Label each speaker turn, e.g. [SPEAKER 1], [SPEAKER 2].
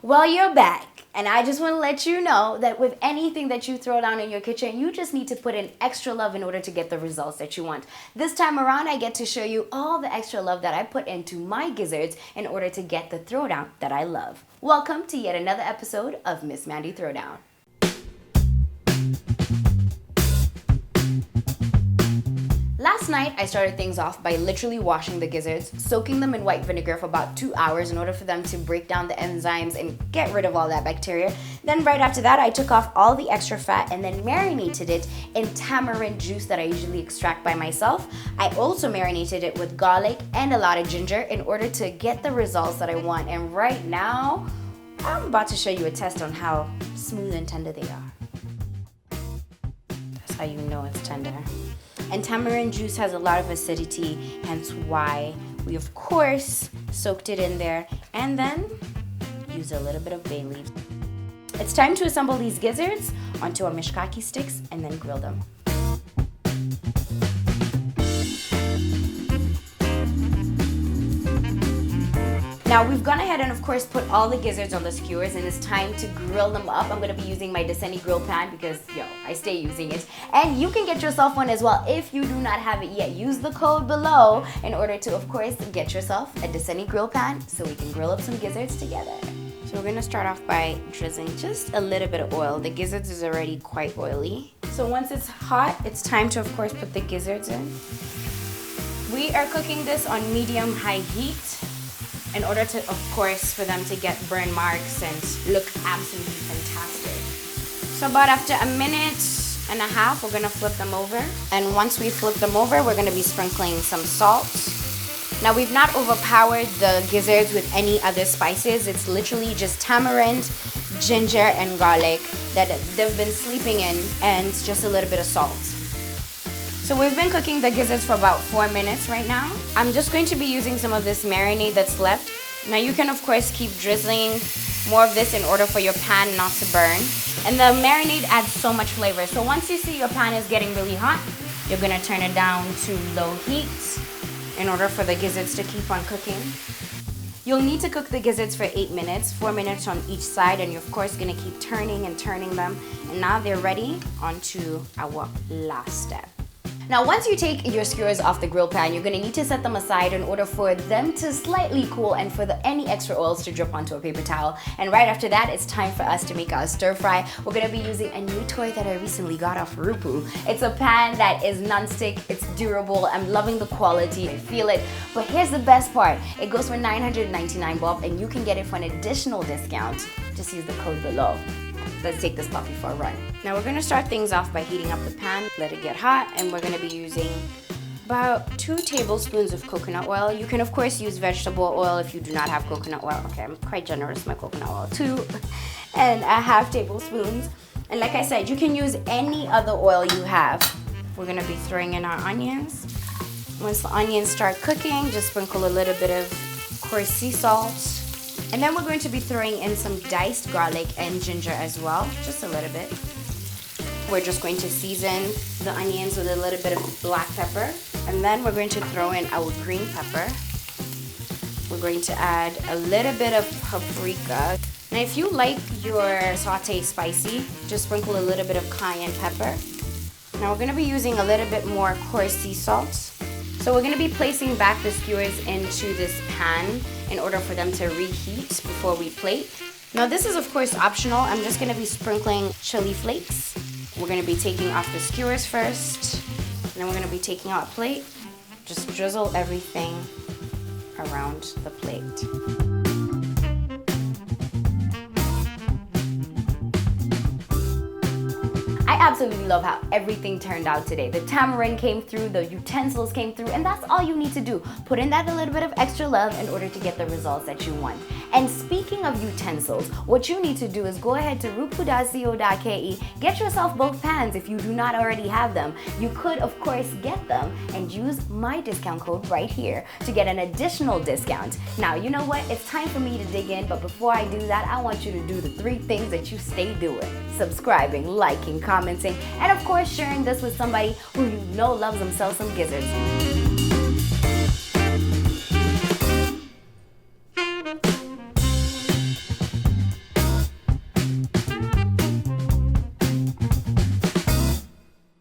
[SPEAKER 1] Well, you're back, and I just want to let you know that with anything that you throw down in your kitchen, you just need to put in extra love in order to get the results that you want. This time around, I get to show you all the extra love that I put into my gizzards in order to get the throwdown that I love. Welcome to yet another episode of Miss Mandi Throwdown. Last night, I started things off by literally washing the gizzards, soaking them in white vinegar for about 2 hours in order for them to break down the enzymes and get rid of all that bacteria. Then right after that, I took off all the extra fat and then marinated it in tamarind juice that I usually extract by myself. I also marinated it with garlic and a lot of ginger in order to get the results that I want. And right now, I'm about to show you a test on how smooth and tender they are. That's how you know it's tender. And tamarind juice has a lot of acidity, hence why we of course soaked it in there and then use a little bit of bay leaves. It's time to assemble these gizzards onto our mishkaki sticks and then grill them. Now we've gone ahead and of course put all the gizzards on the skewers, and it's time to grill them up. I'm going to be using my Dasani grill pan because I stay using it. And you can get yourself one as well if you do not have it yet. Use the code below in order to of course get yourself a Dasani grill pan so we can grill up some gizzards together. So we're going to start off by drizzling just a little bit of oil. The gizzards is already quite oily. So once it's hot, it's time to of course put the gizzards in. We are cooking this on medium-high heat in order to, of course, for them to get burn marks and look absolutely fantastic. So about after a minute and a half, we're gonna flip them over. And once we flip them over, we're gonna be sprinkling some salt. Now we've not overpowered the gizzards with any other spices. It's literally just tamarind, ginger, and garlic that they've been sleeping in, and just a little bit of salt. So we've been cooking the gizzards for about 4 minutes right now. I'm just going to be using some of this marinade that's left. Now you can of course keep drizzling more of this in order for your pan not to burn. And the marinade adds so much flavor. So once you see your pan is getting really hot, you're gonna turn it down to low heat in order for the gizzards to keep on cooking. You'll need to cook the gizzards for 8 minutes, 4 minutes on each side, and you're of course gonna keep turning and turning them. And now they're ready onto our last step. Now once you take your skewers off the grill pan, you're gonna need to set them aside in order for them to slightly cool and for any extra oils to drip onto a paper towel. And right after that, it's time for us to make our stir fry. We're gonna be using a new toy that I recently got off Rupu. It's a pan that is non-stick, it's durable, I'm loving the quality, I feel it. But here's the best part, it goes for 999 bob and you can get it for an additional discount. Just use the code below. Let's take this puppy for a run. Now we're gonna start things off by heating up the pan, let it get hot, and we're gonna be using about 2 tablespoons of coconut oil. You can of course use vegetable oil if you do not have coconut oil. Okay, I'm quite generous with my coconut oil. 2.5 tablespoons. And like I said, you can use any other oil you have. We're gonna be throwing in our onions. Once the onions start cooking, just sprinkle a little bit of coarse sea salt. And then we're going to be throwing in some diced garlic and ginger as well, just a little bit. We're just going to season the onions with a little bit of black pepper. And then we're going to throw in our green pepper. We're going to add a little bit of paprika. Now if you like your saute spicy, just sprinkle a little bit of cayenne pepper. Now we're going to be using a little bit more coarse sea salt. So we're going to be placing back the skewers into this pan in order for them to reheat before we plate. Now this is of course optional. I'm just going to be sprinkling chili flakes. We're going to be taking off the skewers first, and then we're going to be taking out a plate. Just drizzle everything around the plate. I absolutely love how everything turned out today. The tamarind came through, the utensils came through, and that's all you need to do. Put in that a little bit of extra love in order to get the results that you want. And speaking of utensils, what you need to do is go ahead to rupu.co.ke, get yourself both pans if you do not already have them. You could of course get them and use my discount code right here to get an additional discount. Now you know what, it's time for me to dig in, but before I do that, I want you to do the 3 things that you stay doing: subscribing, liking, commenting, and of course sharing this with somebody who you know loves themselves some gizzards.